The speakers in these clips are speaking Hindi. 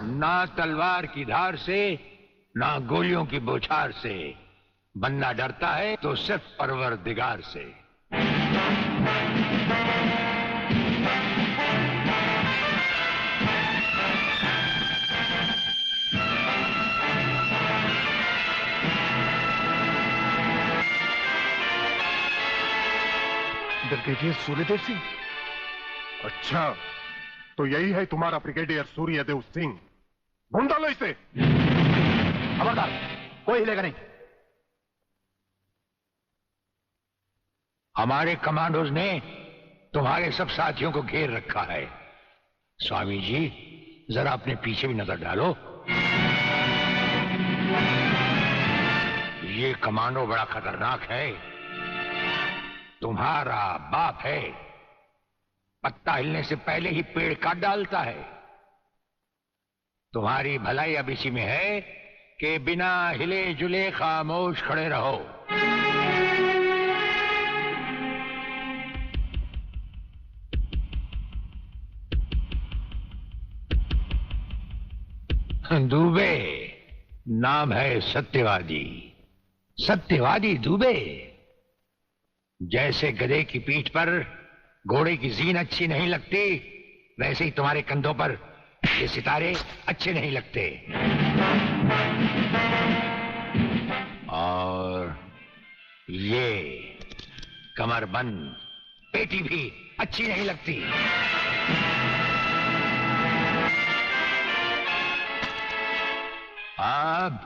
ना तलवार की धार से, ना गोलियों की बौछार से। बनना डरता है तो सिर्फ परवरदिगार से। ब्रिगेडियर सूर्यदेव सिंह। अच्छा, तो यही है तुम्हारा ब्रिगेडियर सूर्यदेव सिंह। ढूंढ लो इसे। खबरदार, कोई हिलेगा नहीं। हमारे कमांडोज ने तुम्हारे सब साथियों को घेर रखा है। स्वामी जी, जरा अपने पीछे भी नजर डालो। ये कमांडो बड़ा खतरनाक है। तुम्हारा बाप है, पत्ता हिलने से पहले ही पेड़ काट डालता है। तुम्हारी भलाई अब इसी में है कि बिना हिले जुले खामोश खड़े रहो। दुबे नाम है सत्यवादी। सत्यवादी दुबे। जैसे गधे की पीठ पर घोड़े की जीन अच्छी नहीं लगती, वैसे ही तुम्हारे कंधों पर ये सितारे अच्छे नहीं लगते। और ये कमरबंद पेटी भी अच्छी नहीं लगती। अब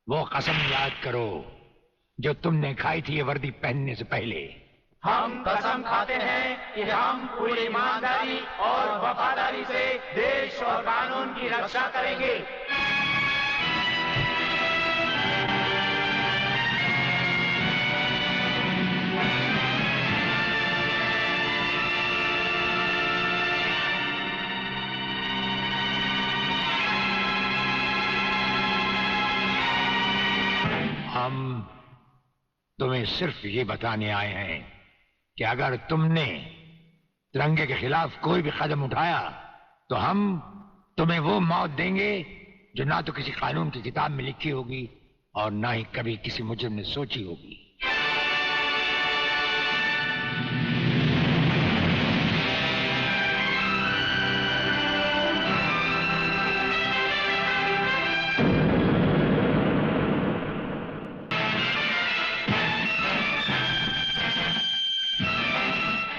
वो कसम याद करो जो तुमने खाई थी ये वर्दी पहनने से पहले। हम कसम खाते हैं कि हम पूरी ईमानदारी और वफादारी से देश और कानून की रक्षा करेंगे। हम तुम्हें सिर्फ ये बताने आए हैं कि अगर तुमने तिरंगे के खिलाफ कोई भी कदम उठाया तो हम तुम्हें वो मौत देंगे जो ना तो किसी कानून की किताब में लिखी होगी और ना ही कभी किसी मुजरिम ने सोची होगी।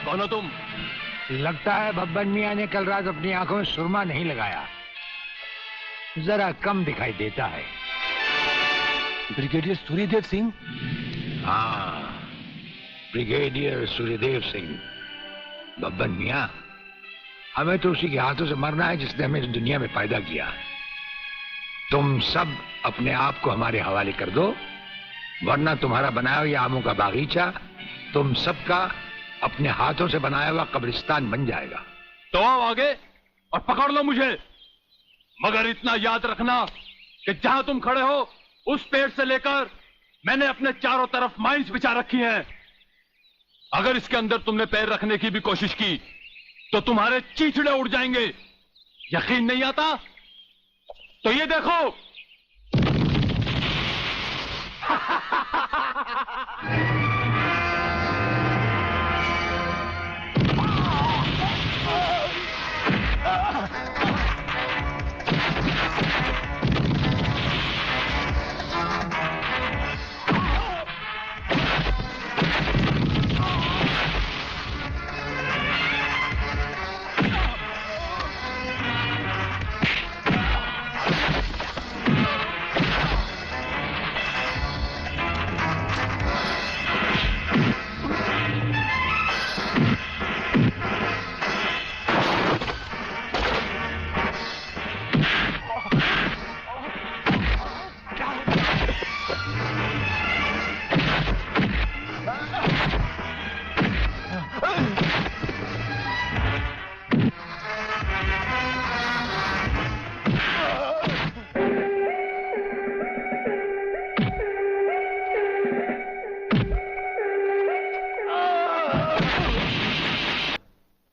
कौन हो तुम? लगता है बब्बन मियां ने कल रात अपनी आंखों में सुरमा नहीं लगाया, जरा कम दिखाई देता है। ब्रिगेडियर सूर्यदेव सिंह? हाँ, ब्रिगेडियर सूर्यदेव सिंह। बब्बन मियां, हमें तो उसी के हाथों से मरना है जिसने हमें इस दुनिया में पैदा किया। तुम सब अपने आप को हमारे हवाले कर दो, वरना तुम्हारा बनाया हुआ आमों का बागीचा तुम सबका अपने हाथों से बनाया हुआ कब्रिस्तान बन जाएगा। तो आओ आगे और पकड़ लो मुझे, मगर इतना याद रखना कि जहां तुम खड़े हो उस पेड़ से लेकर मैंने अपने चारों तरफ माइंस बिछा रखी हैं। अगर इसके अंदर तुमने पैर रखने की भी कोशिश की तो तुम्हारे चीथड़े उड़ जाएंगे। यकीन नहीं आता तो ये देखो।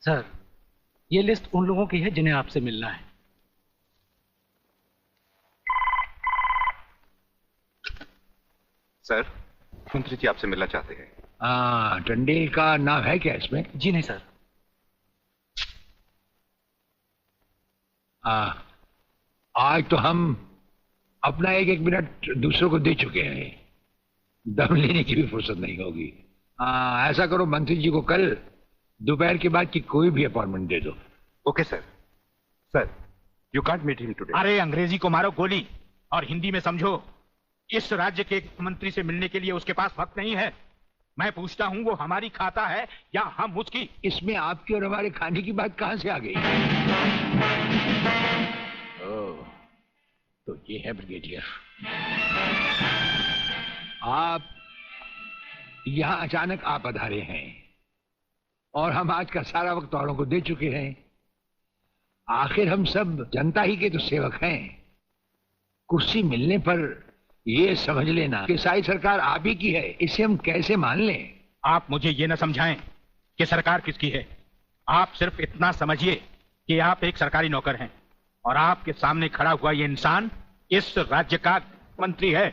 सर, ये लिस्ट उन लोगों की है जिन्हें आपसे मिलना है। सर, मंत्री जी आपसे मिलना चाहते हैं। हाँ, टंडेल का नाम है क्या इसमें? जी नहीं सर। आज तो हम अपना एक एक मिनट दूसरों को दे चुके हैं, दम लेने की भी फुर्सत नहीं होगी। ऐसा करो, मंत्री जी को कल दोपहर के बाद की कोई भी अपॉइंटमेंट दे दो। Okay sir. Sir, you can't meet him today. अरे अंग्रेजी को मारो गोली और हिंदी में समझो। इस राज्य के मंत्री से मिलने के लिए उसके पास वक्त नहीं है। मैं पूछता हूँ, वो हमारी खाता है या हम उसकी? इसमें आपकी और हमारे खाने की बात कहां से आ गई? ओह, तो ये है ब्रिगेडियर। आप यहां अचानक आ पधारे हैं और हम आज का सारा वक्त औरों को दे चुके हैं। आखिर हम सब जनता ही के तो सेवक हैं। कुर्सी मिलने पर ये समझ लेना कि सारी सरकार आप ही की है, इसे हम कैसे मान लें? आप मुझे ये न समझाएं कि सरकार किसकी है। आप सिर्फ इतना समझिए कि आप एक सरकारी नौकर हैं और आपके सामने खड़ा हुआ ये इंसान इस राज्य का मंत्री है।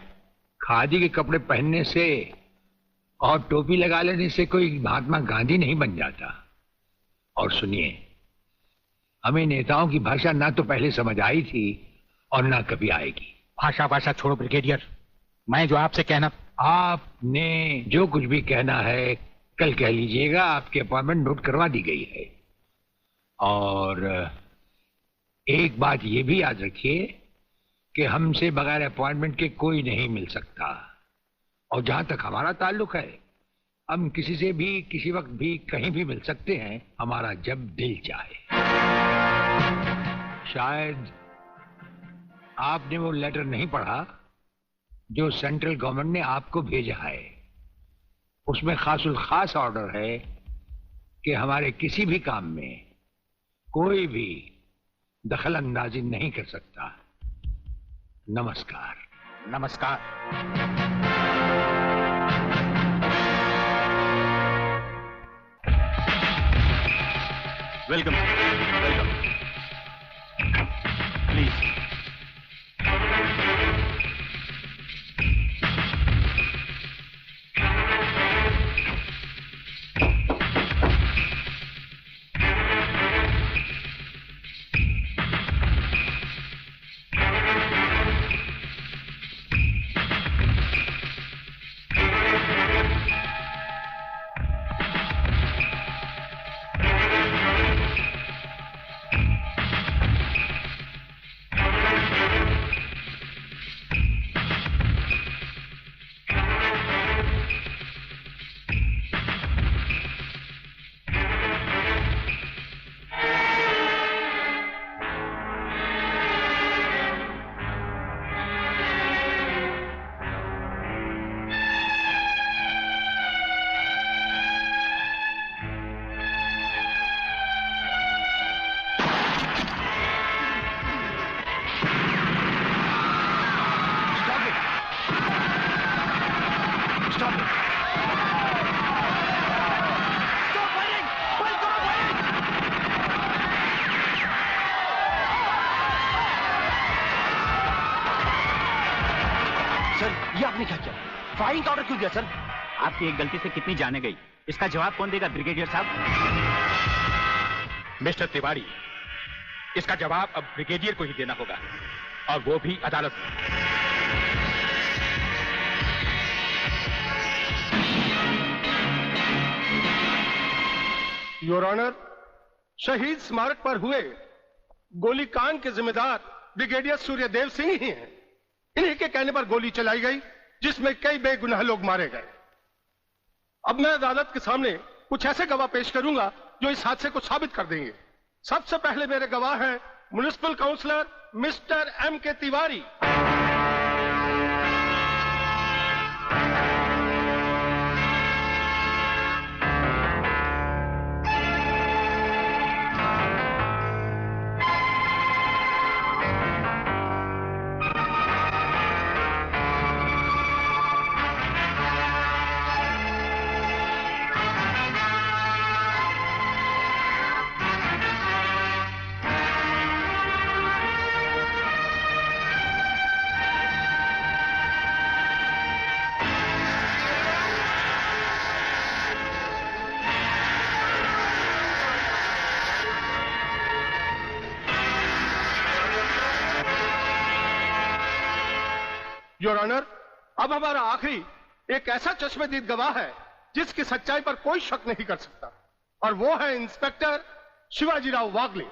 खादी के कपड़े पहनने से और टोपी लगा लेने से कोई महात्मा गांधी नहीं बन जाता। और सुनिए, हमें नेताओं की भाषा ना तो पहले समझ आई थी और ना कभी आएगी। भाषा छोड़ो ब्रिगेडियर, मैं जो आपसे कहना। आपने जो कुछ भी कहना है कल कह लीजिएगा। आपकी अपॉइंटमेंट नोट करवा दी गई है। और एक बात ये भी याद रखिए कि हमसे बगैर अपॉइंटमेंट के कोई नहीं मिल सकता। और जहां तक हमारा ताल्लुक है, हम किसी से भी किसी वक्त भी कहीं भी मिल सकते हैं, हमारा जब दिल चाहे। शायद आपने वो लेटर नहीं पढ़ा जो सेंट्रल गवर्नमेंट ने आपको भेजा है। उसमें खासुल खास ऑर्डर है कि हमारे किसी भी काम में कोई भी दखल अंदाजी नहीं कर सकता। नमस्कार। नमस्कार। वेलकम। वेलकम। प्लीज। फायरिंग का ऑर्डर क्यों दिया सर? आपकी एक गलती से कितनी जाने गई, इसका जवाब कौन देगा ब्रिगेडियर साहब? मिस्टर तिवारी, इसका जवाब अब ब्रिगेडियर को ही देना होगा, और वो भी अदालत में। योर ऑनर, शहीद स्मारक पर हुए गोलीकांड के जिम्मेदार ब्रिगेडियर सूर्यदेव सिंह ही हैं। इन्हीं के कहने पर गोली चलाई गई, जिसमें कई बेगुनाह लोग मारे गए। अब मैं अदालत के सामने कुछ ऐसे गवाह पेश करूंगा जो इस हादसे को साबित कर देंगे। सबसे पहले मेरे गवाह हैं municipal councillor mister M.K. Tiwari. Your honour, अब हमारा आखिरी एक ऐसा चश्मदीद गवाह है जिसकी सच्चाई पर कोई शक नहीं कर सकता, और वो है इंस्पेक्टर शिवाजीराव वागले।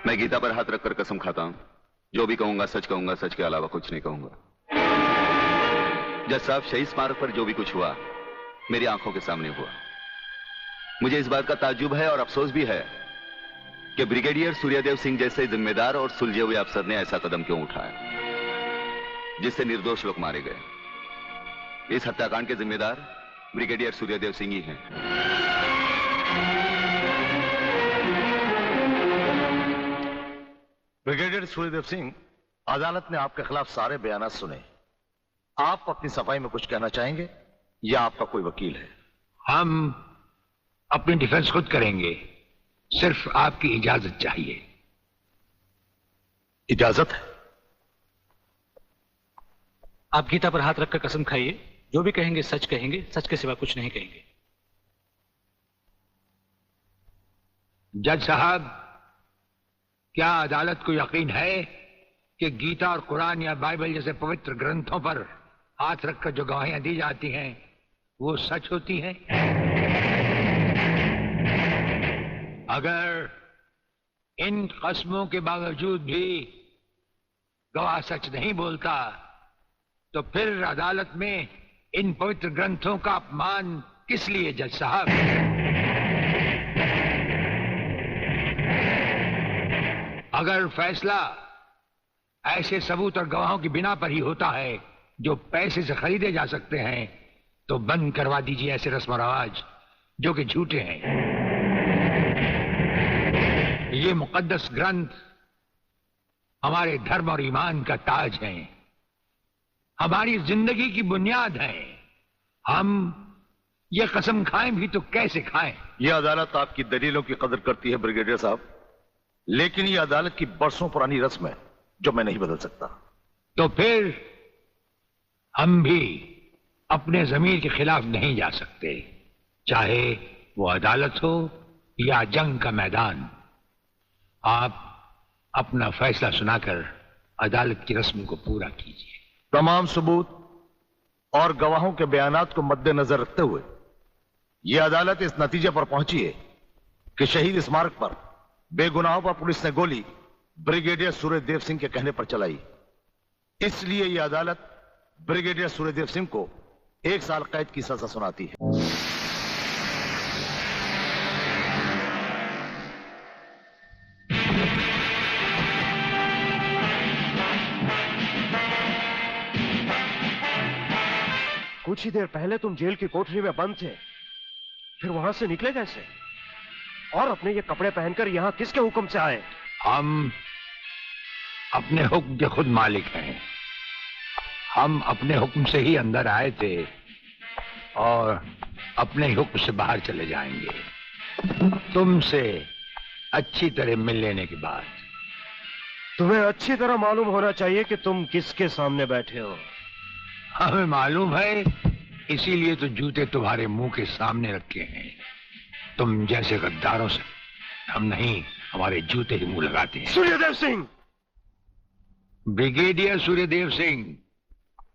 मैं गीता पर हाथ रखकर कसम खाता हूं, जो भी कहूंगा सच के अलावा कुछ नहीं कहूंगा। जज साहब, शहीद स्मारक पर जो भी कुछ हुआ मेरी आंखों के सामने हुआ। मुझे इस बात का ताज्जुब है और अफसोस भी है कि ब्रिगेडियर सूर्यदेव सिंह जैसे जिम्मेदार और सुलझे हुए अफसर ने ऐसा कदम क्यों उठाया जिससे निर्दोष लोग मारे गए। इस हत्याकांड के जिम्मेदार ब्रिगेडियर सूर्यदेव सिंह ही हैं। ब्रिगेडियर सूर्यदेव सिंह, अदालत ने आपके खिलाफ सारे बयान सुने। आप अपनी सफाई में कुछ कहना चाहेंगे या आपका कोई वकील है? हम अपनी डिफेंस खुद करेंगे, सिर्फ आपकी इजाजत चाहिए। इजाजत है? आप गीता पर हाथ रखकर कसम खाइए, जो भी कहेंगे, सच के सिवा कुछ नहीं कहेंगे। जज साहब, क्या अदालत को यकीन है कि गीता और कुरान या बाइबल जैसे पवित्र ग्रंथों पर हाथ रखकर जो गवाहियां दी जाती हैं वो सच होती हैं? अगर इन कस्मों के बावजूद भी गवाह सच नहीं बोलता तो फिर अदालत में इन पवित्र ग्रंथों का अपमान किस लिए जज साहब? अगर फैसला ऐसे सबूत और गवाहों की बिना पर ही होता है जो पैसे से खरीदे जा सकते हैं तो बंद करवा दीजिए ऐसे रस्म रवाज जो कि झूठे हैं। ये मुकद्दस ग्रंथ हमारे धर्म और ईमान का ताज है, हमारी जिंदगी की बुनियाद है। हम ये कसम खाएं भी तो कैसे खाएं? यह अदालत आपकी दलीलों की कदर करती है ब्रिगेडियर साहब, लेकिन यह अदालत की बरसों पुरानी रस्म है जो मैं नहीं बदल सकता। तो फिर हम भी अपने जमीर के खिलाफ नहीं जा सकते, चाहे वो अदालत हो या जंग का मैदान। आप अपना फैसला सुनाकर अदालत की रस्म को पूरा कीजिए। तमाम सबूत और गवाहों के बयानात को मद्देनजर रखते हुए यह अदालत इस नतीजे पर पहुंची है कि शहीद स्मारक पर बेगुनाहों पर पुलिस ने गोली ब्रिगेडियर सूर्यदेव सिंह के कहने पर चलाई। इसलिए यह अदालत ब्रिगेडियर सूर्यदेव सिंह को 1 साल कैद की सजा सुनाती है। कुछ ही देर पहले तुम जेल की कोठरी में बंद थे, फिर वहां से निकले कैसे? और अपने ये कपड़े पहनकर यहां किसके हुक्म से आए? हम अपने हुक्म के खुद मालिक हैं। हम अपने हुक्म से ही अंदर आए थे और अपने ही हुक्म से बाहर चले जाएंगे। तुमसे अच्छी तरह मिल लेने के बाद। तुम्हें अच्छी तरह मालूम होना चाहिए कि तुम किसके सामने बैठे हो। हमें मालूम है, इसीलिए तो जूते तुम्हारे मुंह के सामने रखे हैं। तुम जैसे गद्दारों से हम नहीं, हमारे जूते ही मुंह लगाते हैं। सूर्यदेव सिंह! ब्रिगेडियर सूर्यदेव सिंह,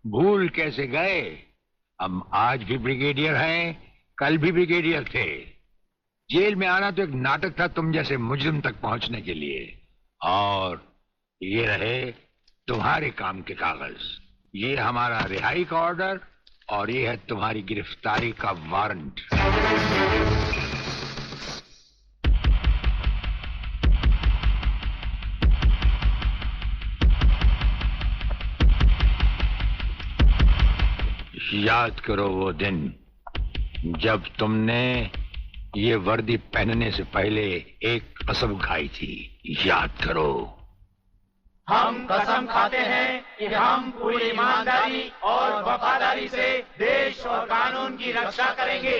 भूल कैसे गए? हम आज भी ब्रिगेडियर हैं, कल भी ब्रिगेडियर थे। जेल में आना तो एक नाटक था तुम जैसे मुजरिम तक पहुंचने के लिए। और ये रहे तुम्हारे काम के कागज। ये हमारा रिहाई का ऑर्डर और ये है तुम्हारी गिरफ्तारी का वारंट। याद करो वो दिन जब तुमने ये वर्दी पहनने से पहले एक कसम खाई थी। याद करो। हम कसम खाते हैं कि हम पूरी ईमानदारी और वफादारी से देश और कानून की रक्षा करेंगे।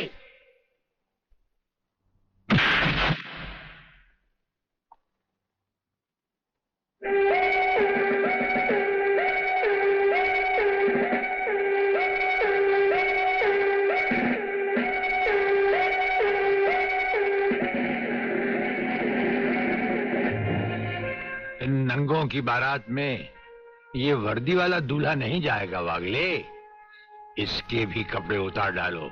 की बारात में ये वर्दी वाला दूल्हा नहीं जाएगा वागले। इसके भी कपड़े उतार डालो।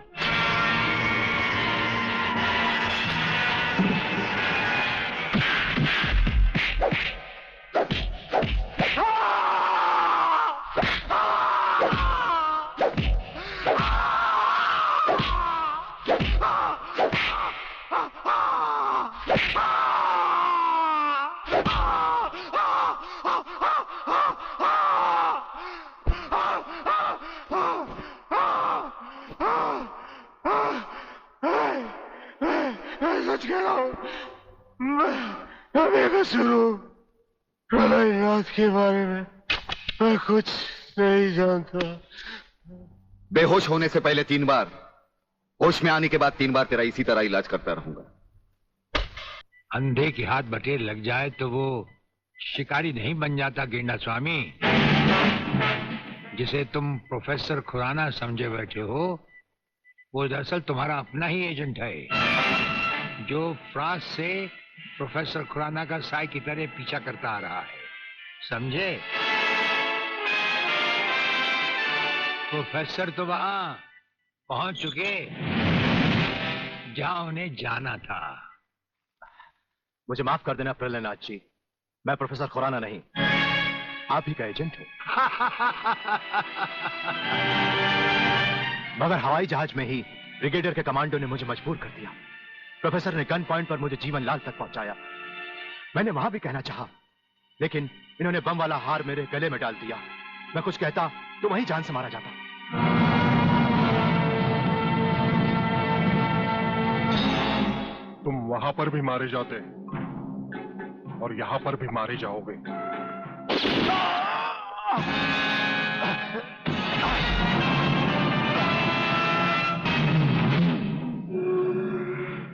प्रलयनाथ के बारे में मैं कुछ नहीं जानता। बेहोश होने से पहले 3 बार, होश में आने के बाद 3 बार तेरा इसी तरह इलाज करता रहूंगा। अंधे के हाथ बटेर लग जाए तो वो शिकारी नहीं बन जाता गेंडा स्वामी। जिसे तुम प्रोफेसर खुराना समझे बैठे हो वो दरअसल तुम्हारा अपना ही एजेंट है, जो फ्रांस से प्रोफेसर खुराना का साई की तरह पीछा करता आ रहा है, समझे? प्रोफेसर तो वहां पहुंच चुके जहां उन्हें जाना था। मुझे माफ कर देना प्रलयनाथ जी, मैं प्रोफेसर खुराना नहीं, आप ही का एजेंट हूं। मगर हवाई जहाज में ही ब्रिगेडियर के कमांडो ने मुझे मजबूर कर दिया। प्रोफेसर ने गन पॉइंट पर मुझे जीवन लाल तक पहुंचाया। मैंने वहां भी कहना चाहा, लेकिन इन्होंने बम वाला हार मेरे गले में डाल दिया। मैं कुछ कहता तो वहीं जान से मारा जाता। तुम वहां पर भी मारे जाते और यहां पर भी मारे जाओगे।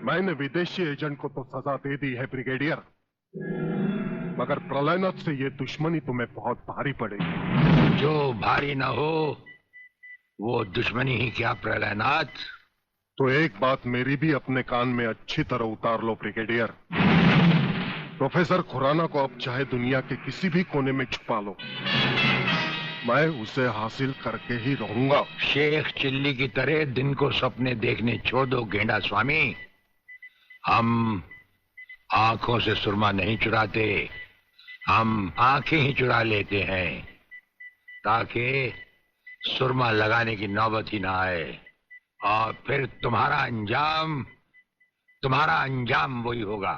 मैंने विदेशी एजेंट को तो सजा दे दी है ब्रिगेडियर, मगर प्रलयनाथ से ये दुश्मनी तुम्हें बहुत भारी पड़ेगी। जो भारी ना हो वो दुश्मनी ही क्या प्रलयनाथ। तो एक बात मेरी भी अपने कान में अच्छी तरह उतार लो ब्रिगेडियर। प्रोफेसर खुराना को अब चाहे दुनिया के किसी भी कोने में छुपा लो, मैं उसे हासिल करके ही रहूंगा। शेख चिल्ली की तरह दिन को सपने देखने छोड़ दो गेंडा स्वामी। हम आंखों से सुरमा नहीं चुराते, हम आंखें ही चुरा लेते हैं ताकि सुरमा लगाने की नौबत ही ना आए और फिर तुम्हारा अंजाम वही होगा।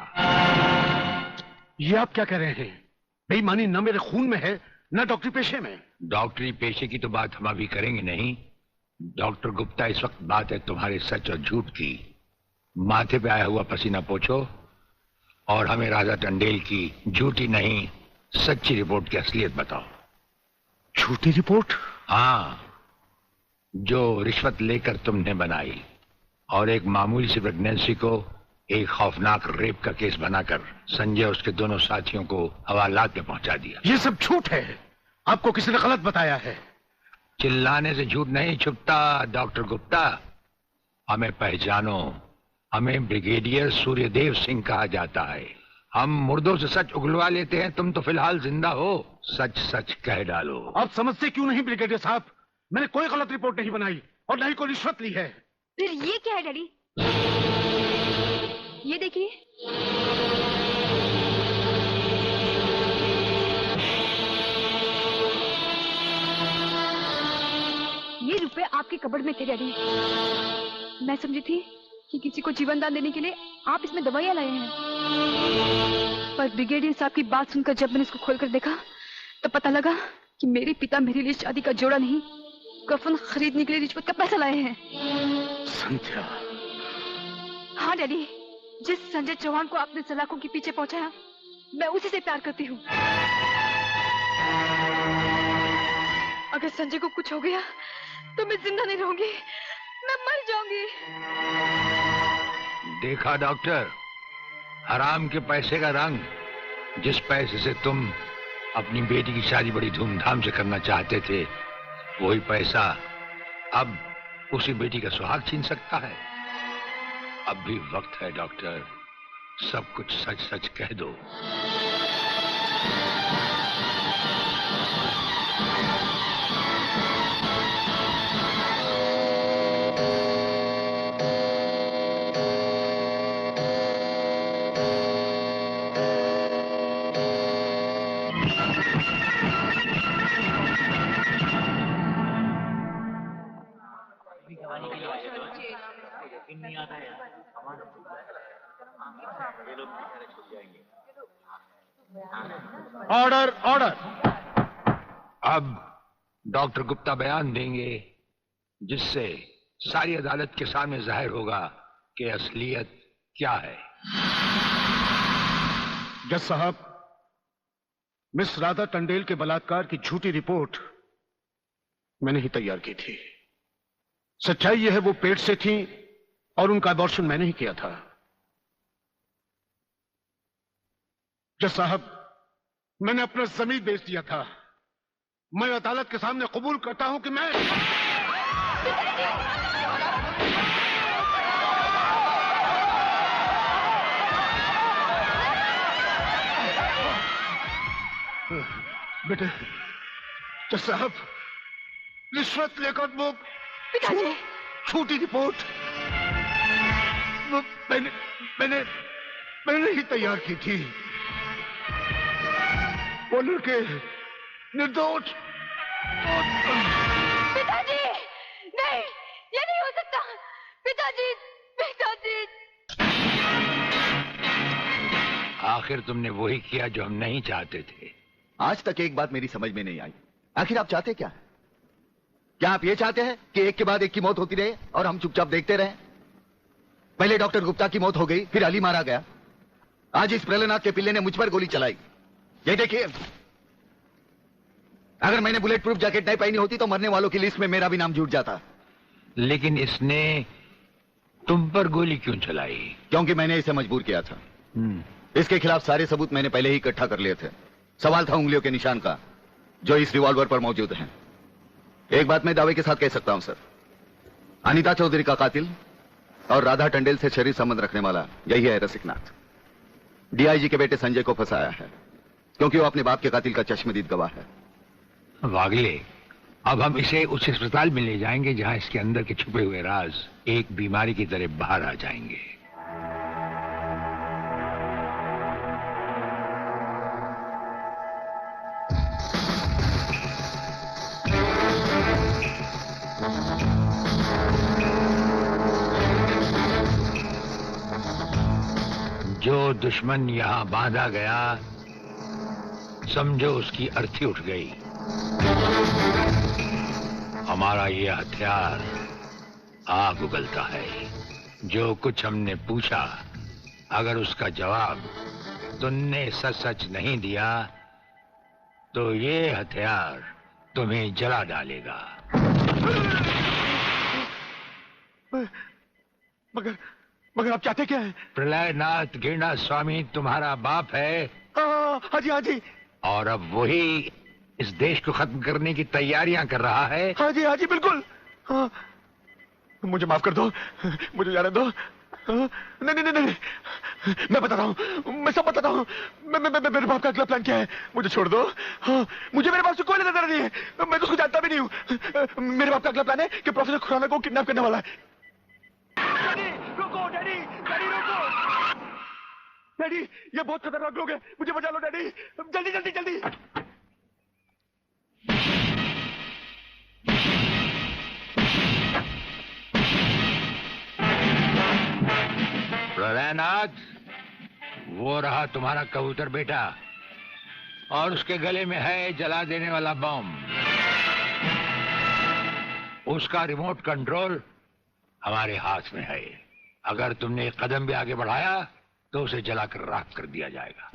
ये आप क्या कह रहे हैं? बेईमानी न मेरे खून में है न डॉक्टरी पेशे में। डॉक्टरी पेशे की तो बात हम अभी करेंगे नहीं। डॉक्टर गुप्ता, इस वक्त बात है तुम्हारे सच और झूठ की। माथे पे आया हुआ पसीना पोछो और हमें राजा टंडेल की झूठी नहीं सच्ची रिपोर्ट की असलियत बताओ। झूठी रिपोर्ट? हाँ, जो रिश्वत लेकर तुमने बनाई और एक मामूली सी प्रेगनेंसी को एक खौफनाक रेप का केस बनाकर संजय और उसके दोनों साथियों को हवालात में पहुंचा दिया। ये सब झूठ है, आपको किसी ने गलत बताया है। चिल्लाने से झूठ नहीं छुपता डॉक्टर गुप्ता। हमें पहचानो, हमें ब्रिगेडियर सूर्यदेव सिंह कहा जाता है। हम मुर्दों से सच उगलवा लेते हैं, तुम तो फिलहाल जिंदा हो। सच सच कह डालो। आप समझते क्यों नहीं ब्रिगेडियर साहब? मैंने कोई गलत रिपोर्ट नहीं बनाई और न ही कोई रिश्वत ली है। फिर ये क्या है डैडी? ये देखिए, ये रुपए आपके कबड़ में थे डैडी। मैं समझी थी कि किसी को जीवन दान देने के लिए आप इसमें दवाइयां लाए हैं, पर ब्रिगेडियर साहब की बात सुनकर जब मैंने इसको खोलकर देखा तो पता लगा कि मेरे पिता मेरे लिए शादी का जोड़ा नहीं, कफन खरीदने के लिए रिश्वत का पैसा लाए हैं। संध्या। हाँ डैडी, जिस संजय चौहान को आपने सलाखों के पीछे पहुंचाया, मैं उसी से प्यार करती हूँ। अगर संजय को कुछ हो गया तो मैं जिंदा नहीं रहूंगी, मैं मर जाऊंगी। देखा डॉक्टर, हराम के पैसे का रंग। जिस पैसे से तुम अपनी बेटी की शादी बड़ी धूमधाम से करना चाहते थे, वही पैसा अब उसी बेटी का सुहाग छीन सकता है। अब भी वक्त है डॉक्टर, सब कुछ सच सच कह दो। नहीं आता है ये लोग छूट जाएंगे। Order order. अब डॉक्टर गुप्ता बयान देंगे जिससे सारी अदालत के सामने जाहिर होगा कि असलियत क्या है। जज साहब, मिस राधा टंडेल के बलात्कार की झूठी रिपोर्ट मैंने ही तैयार की थी। सच्चाई यह है वो पेट से थी और उनका अबॉर्शन मैंने ही किया था। जज साहब, मैंने अपना जमीन बेच दिया था। मैं अदालत के सामने कबूल करता हूं कि मैं बेटे, जज साहब, रिश्वत लेकर वो पिताजी, झूठी रिपोर्ट वो मैंने ही तैयार की थी। वो लड़के निर्दोष। पिताजी, नहीं, ये नहीं हो सकता। पिताजी, पिताजी। आखिर तुमने वही किया जो हम नहीं चाहते थे। आज तक एक बात मेरी समझ में नहीं आई, आखिर आप चाहते क्या? क्या आप ये चाहते हैं कि एक के बाद एक की मौत होती रहे और हम चुपचाप देखते रहें? पहले डॉक्टर गुप्ता की मौत हो गई, फिर अली मारा गया, आज इस प्रलयनाथ के पिल्ले ने मुझ पर गोली चलाई। ये देखिए, अगर मैंने बुलेट प्रूफ जैकेट नहीं पहनी होती तो मरने वालों की लिस्ट में मेरा भी नाम जुड़ जाता। लेकिन इसने तुम पर गोली क्यों चलाई? क्योंकि मैंने इसे मजबूर किया था। इसके खिलाफ सारे सबूत मैंने पहले ही इकट्ठा कर लिए थे। सवाल था उंगलियों के निशान का, जो इस रिवॉल्वर पर मौजूद हैं। एक बात मैं दावे के साथ कह सकता हूं सर, अनीता चौधरी का कातिल और राधा टंडेल से शरीर संबंध रखने वाला यही है रसिकनाथ। डीआईजी के बेटे संजय को फंसाया है क्योंकि वो अपने बाप के कातिल का चश्मदीद गवाह है। वागले, अब हम इसे उस अस्पताल में ले जाएंगे जहां इसके अंदर के छुपे हुए राज एक बीमारी की तरह बाहर आ जाएंगे। जो दुश्मन यहां बांधा गया, समझो उसकी अर्थी उठ गई। हमारा ये हथियार आग उगलता है। जो कुछ हमने पूछा, अगर उसका जवाब तुमने सच सच नहीं दिया तो ये हथियार तुम्हें जला डालेगा। मगर आप चाहते क्या है? प्रलयनाथ गिरना स्वामी तुम्हारा बाप है। हाँ जी, हाँ जी। और अब वही इस देश को खत्म करने की तैयारियां कर रहा है। हाँ जी, बिल्कुल। हाँ, मुझे माफ कर दो, मुझे जाने दो। नहीं, मैं बता रहा हूँ, मैं सब बता रहा हूँ। मेरे बाप का अगला प्लान क्या है? मुझे छोड़ दो। हाँ, मुझे मेरे बाप से कोई लेना नहीं है, मैं तो उसको जानता भी नहीं हूँ। मेरे बाप का अगला प्लान है कि प्रोफेसर खुराना को किडनैप करने वाला है। डैडी, रुको, डैडी रुको। डैडी, ये बहुत खतरनाक लोग हैं, मुझे बचा लो डैडी, जल्दी। प्रलयनाथ, वो रहा तुम्हारा कबूतर बेटा और उसके गले में है जला देने वाला बम। उसका रिमोट कंट्रोल हमारे हाथ में है। अगर तुमने एक कदम भी आगे बढ़ाया तो उसे जलाकर राख कर दिया जाएगा।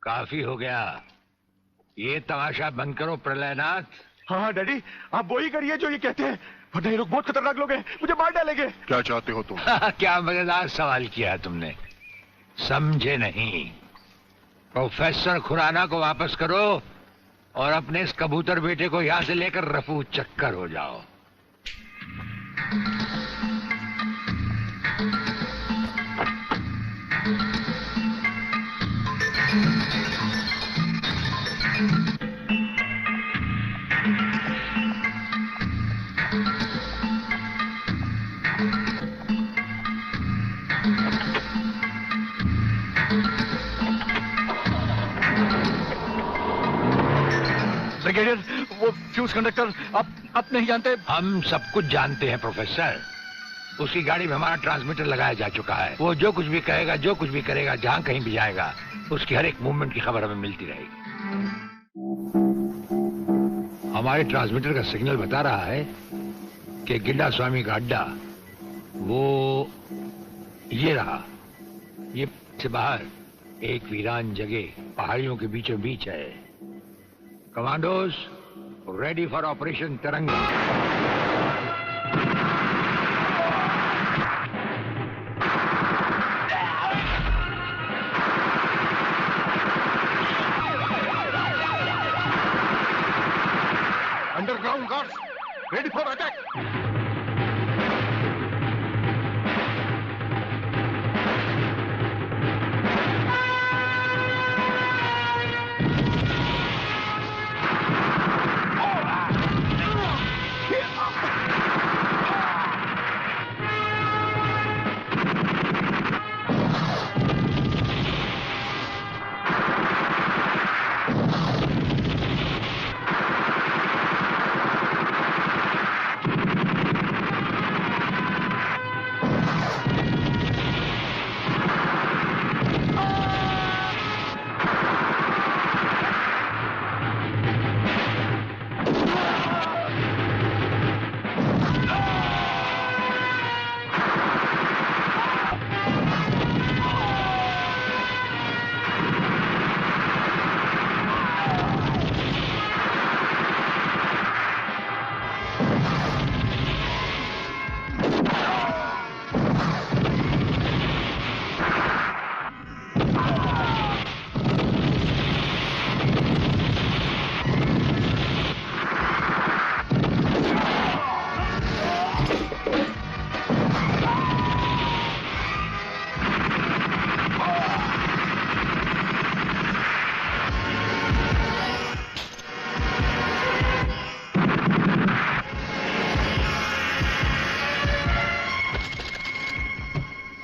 काफी हो गया, ये तमाशा बंद करो प्रलयनाथ। हाँ डैडी, आप वही करिए जो ये कहते हैं, वरना ये लोग बहुत खतरनाक लोग हैं, मुझे मार डालेंगे। क्या चाहते हो तुम? क्या मजेदार सवाल किया है तुमने, समझे नहीं। प्रोफेसर खुराना को वापस करो और अपने इस कबूतर बेटे को यहां से लेकर रफू चक्कर हो जाओ। फ्यूज कंडक्टर आप नहीं जानते? हम सब कुछ जानते हैं प्रोफेसर। उसकी गाड़ी में हमारा ट्रांसमीटर लगाया जा चुका है। वो जो कुछ भी कहेगा, जो कुछ भी करेगा, जहां कहीं भी जाएगा, उसकी हर एक मूवमेंट की खबर हमें मिलती रहेगी। हमारे ट्रांसमीटर का सिग्नल बता रहा है कि गिड्डा स्वामी का अड्डा वो ये रहा। ये से बाहर एक वीरान जगह पहाड़ियों के बीचों बीच है। कमांडोज रेडी फॉर ऑपरेशन तिरंगा। Underground guards ready for attack.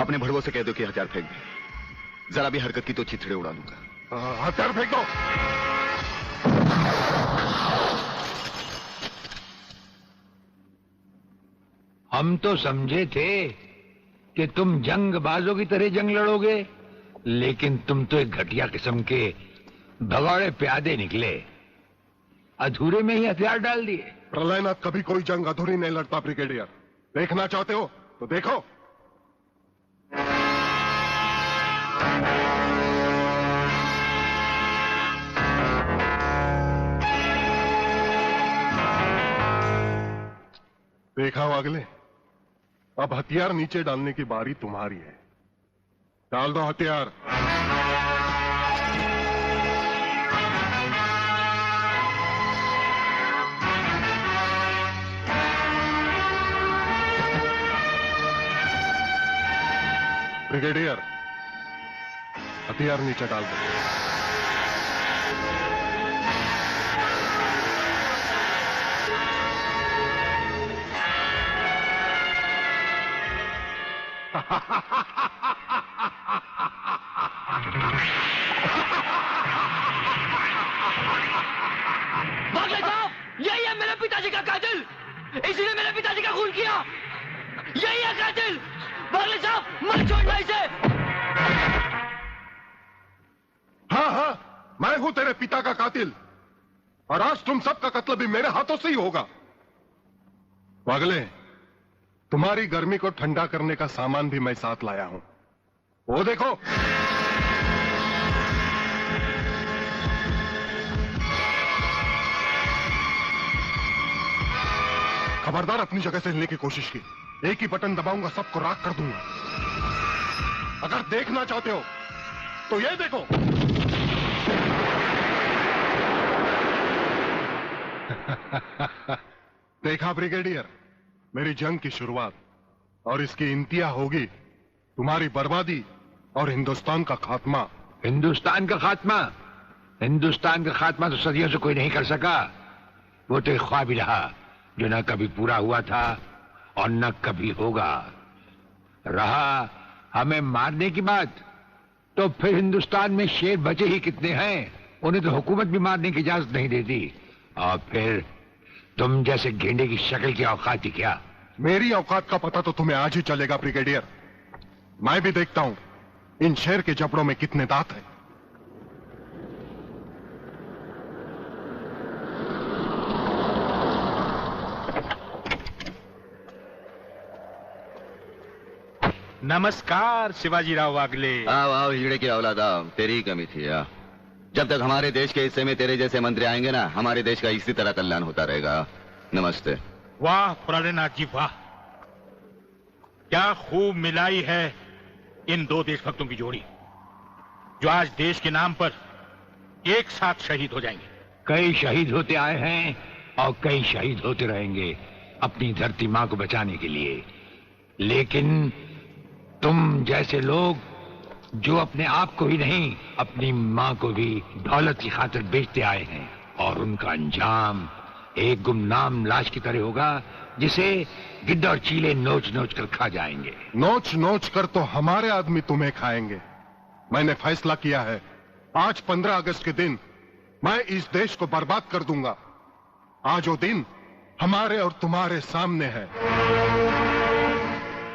अपने भड़वों से कह दो कि हथियार फेंक दे। जरा भी हरकत की तो चिथड़े उड़ा दूंगा। हथियार फेंक दो। हम तो समझे थे कि तुम जंगबाजों की तरह जंग लड़ोगे, लेकिन तुम तो एक घटिया किस्म के भगौड़े प्यादे निकले। अधूरे में ही हथियार डाल दिए। प्रलयनाथ कभी कोई जंग अधूरी नहीं लड़ता ब्रिगेडियर। देखना चाहते हो तो देखो। देखा वागले, अब हथियार नीचे डालने की बारी तुम्हारी है। डाल दो हथियार। ब्रिगेडियर, हथियार नीचे डाल दो। बागले साहब, यही है मेरे पिताजी का कातिल। इसी ने मेरे पिताजी का खून किया। यही है कातिल। बागले साहब, मत छोड़ना इसे। हाँ, मैं हूं तेरे पिता का कातिल, और आज तुम सबका कत्ल भी मेरे हाथों से ही होगा। वागले, तुम्हारी गर्मी को ठंडा करने का सामान भी मैं साथ लाया हूं। वो देखो। खबरदार अपनी जगह से हिलने की कोशिश की। एक ही बटन दबाऊंगा, सबको राख कर दूंगा। अगर देखना चाहते हो तो ये देखो। देखा ब्रिगेडियर, मेरी जंग की शुरुआत, और इसकी इंतहा होगी तुम्हारी बर्बादी और हिंदुस्तान का खात्मा। हिंदुस्तान का खात्मा? हिंदुस्तान का खात्मा तो सदियों से कोई नहीं कर सका। वो तो एक ख्वाब ही रहा जो न कभी पूरा हुआ था और न कभी होगा। रहा हमें मारने की बात, तो फिर हिंदुस्तान में शेर बचे ही कितने हैं। उन्हें तो हुकूमत भी मारने की इजाजत नहीं देती। और फिर तुम जैसे गेंडे की शक्ल की औकात ही क्या? मेरी औकात का पता तो तुम्हें आज ही चलेगा ब्रिगेडियर। मैं भी देखता हूं इन शेर के जबड़ों में कितने दांत हैं। नमस्कार शिवाजीराव वागले। आओ आओ हिजड़े की औलाद आओ, तेरी ही कमी थी यार। जब तक हमारे देश के हिस्से में तेरे जैसे मंत्री आएंगे ना, हमारे देश का इसी तरह कल्याण होता रहेगा। नमस्ते। वाह प्राणनाथ जी वाह, क्या खूब मिलाई है इन दो देशभक्तों की जोड़ी, जो आज देश के नाम पर एक साथ शहीद हो जाएंगे। कई शहीद होते आए हैं और कई शहीद होते रहेंगे अपनी धरती माँ को बचाने के लिए, लेकिन तुम जैसे लोग जो अपने आप को ही नहीं अपनी माँ को भी दौलत की खातिर बेचते आए हैं, और उनका अंजाम एक गुमनाम लाश की तरह होगा जिसे गिद्ध और चीले नोच नोच कर खा जाएंगे। नोच नोच कर तो हमारे आदमी तुम्हें खाएंगे। मैंने फैसला किया है, आज 15 अगस्त के दिन मैं इस देश को बर्बाद कर दूंगा। आज वो दिन हमारे और तुम्हारे सामने है।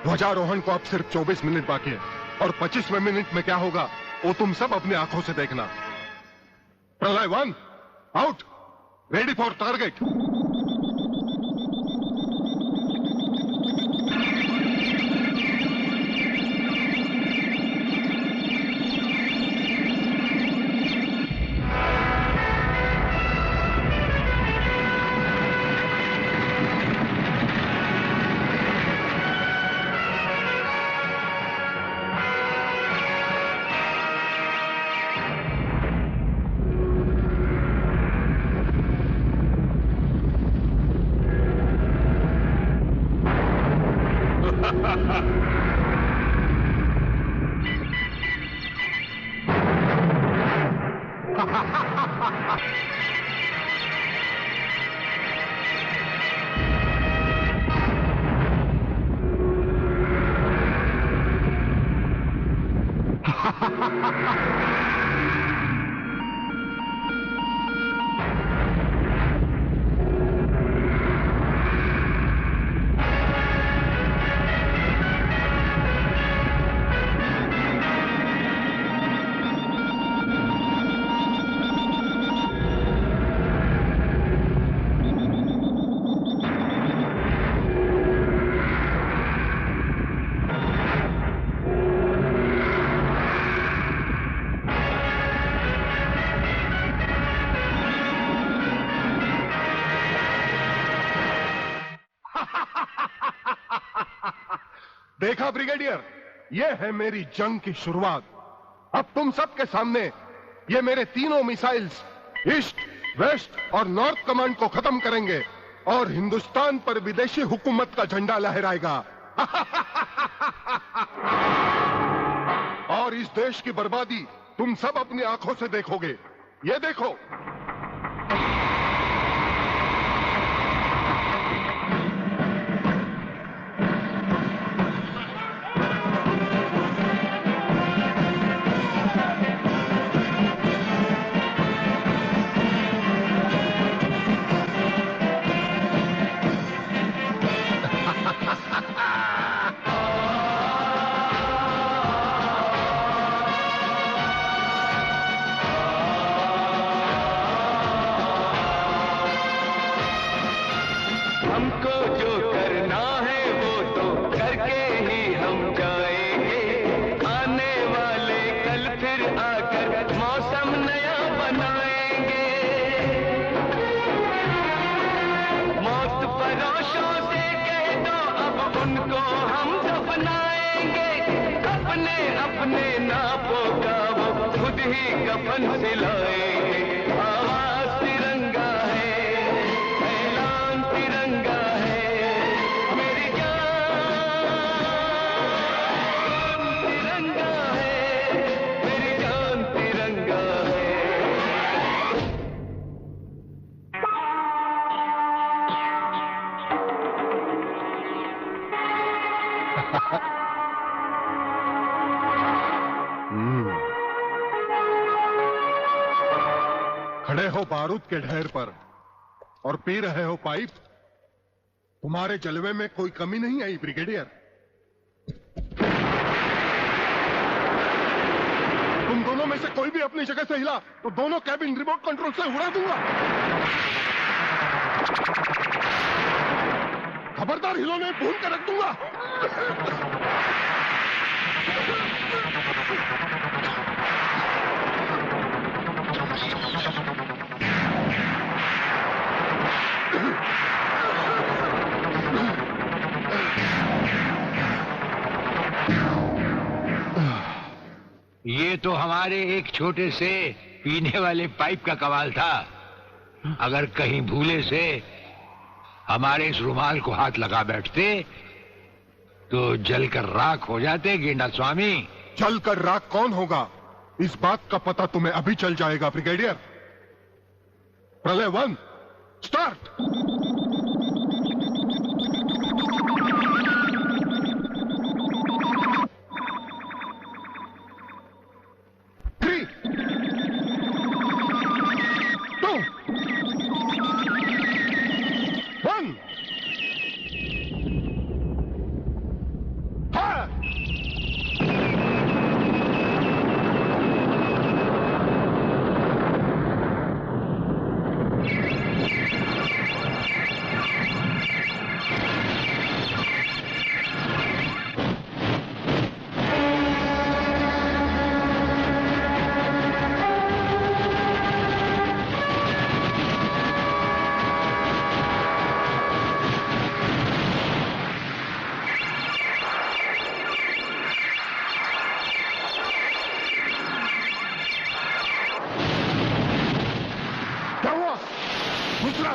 ध्वजारोहण को अब सिर्फ 24 मिनट बाकी है, और 25वें मिनट में क्या होगा वो तुम सब अपनी आंखों से देखना। प्रलय 1 आउट, रेडी फॉर टारगेट। देखा ब्रिगेडियर, ये है मेरी जंग की शुरुआत। अब तुम सबके सामने ये मेरे तीनों मिसाइल्स ईस्ट, वेस्ट और नॉर्थ कमांड को खत्म करेंगे और हिंदुस्तान पर विदेशी हुकूमत का झंडा लहराएगा। और इस देश की बर्बादी तुम सब अपनी आंखों से देखोगे। ये देखो। खड़े हो बारूद के ढेर पर और पी रहे हो पाइप। तुम्हारे जलवे में कोई कमी नहीं आई ब्रिगेडियर। तुम दोनों में से कोई भी अपनी जगह से हिला तो दोनों कैबिन रिमोट कंट्रोल से उड़ा दूंगा। खबरदार हिलो नहीं, भून कर रख दूंगा। ये तो हमारे एक छोटे से पीने वाले पाइप का कमाल था। अगर कहीं भूले से हमारे इस रुमाल को हाथ लगा बैठते तो जलकर राख हो जाते गेंडा स्वामी। जलकर राख कौन होगा इस बात का पता तुम्हें अभी चल जाएगा ब्रिगेडियर। प्रलय 1 स्टार्ट।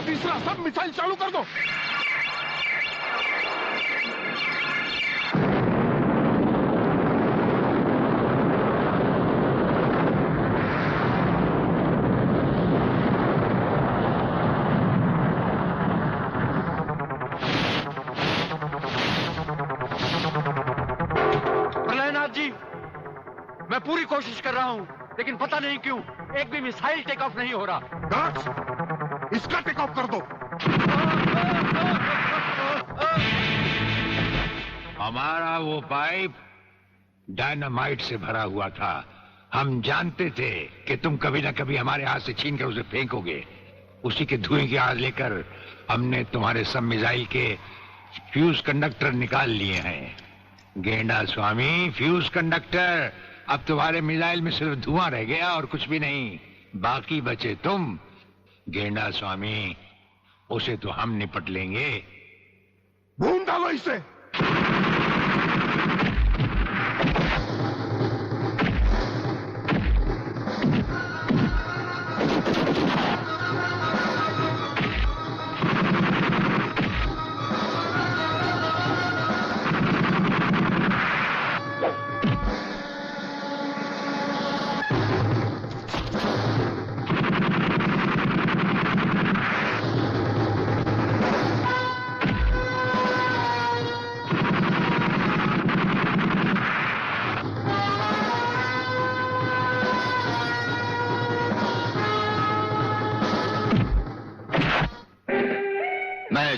तीसरा सब मिसाइल चालू कर दो। प्रलयनाथ जी, मैं पूरी कोशिश कर रहा हूं, लेकिन पता नहीं क्यों एक भी मिसाइल टेक ऑफ नहीं हो रहा। इसका टेक ऑफ कर दो। हमारा वो पाइप डायनामाइट से भरा हुआ था। हम जानते थे कि तुम कभी ना कभी हमारे हाथ से छीन कर उसे फेंकोगे। उसी के धुएं की आग लेकर हमने तुम्हारे सब मिसाइल के फ्यूज कंडक्टर निकाल लिए हैं। गेंडा स्वामी, फ्यूज कंडक्टर। अब तुम्हारे मिसाइल में सिर्फ धुआं रह गया और कुछ भी नहीं। बाकी बचे तुम। गेंडा स्वामी, उसे तो हम निपट लेंगे। भून डालो इसे।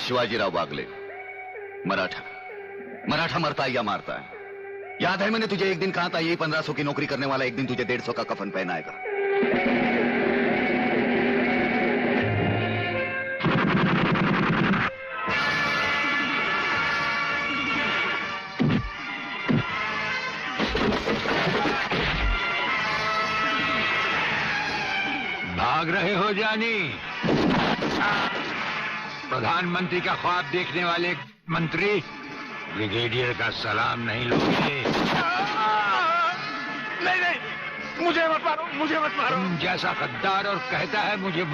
शिवाजीराव बागले, मराठा मरता है या मारता है। याद है मैंने तुझे एक दिन कहा था, यही 1500 की नौकरी करने वाला एक दिन तुझे 150 का कफन पहनाएगा। भाग रहे हो जानी? प्रधानमंत्री का ख्वाब देखने वाले मंत्री ब्रिगेडियर का सलाम नहीं लोगे? नहीं, मुझे मत मारो, मुझे मत मारो। तुम जैसा गद्दार और कहता है मुझे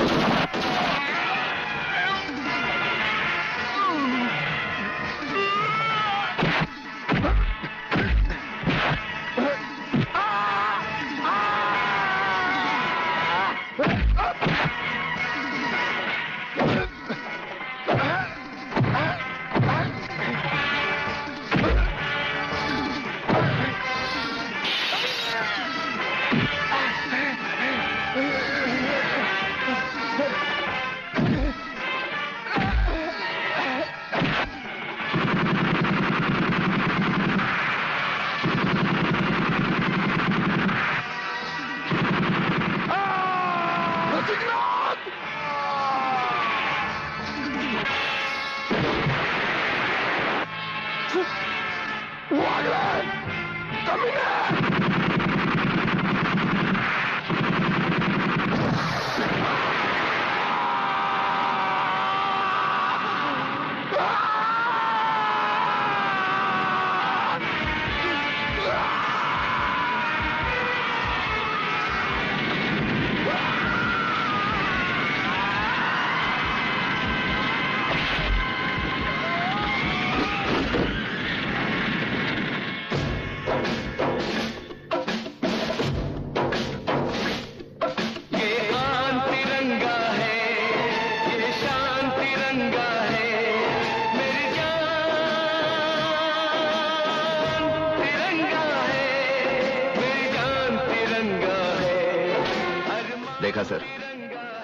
देखा सर,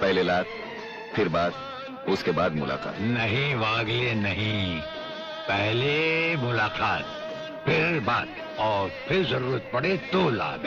पहले लात, फिर बात, उसके बाद मुलाकात। नहीं वागले नहीं, पहले मुलाकात, फिर बात और फिर जरूरत पड़े तो लात।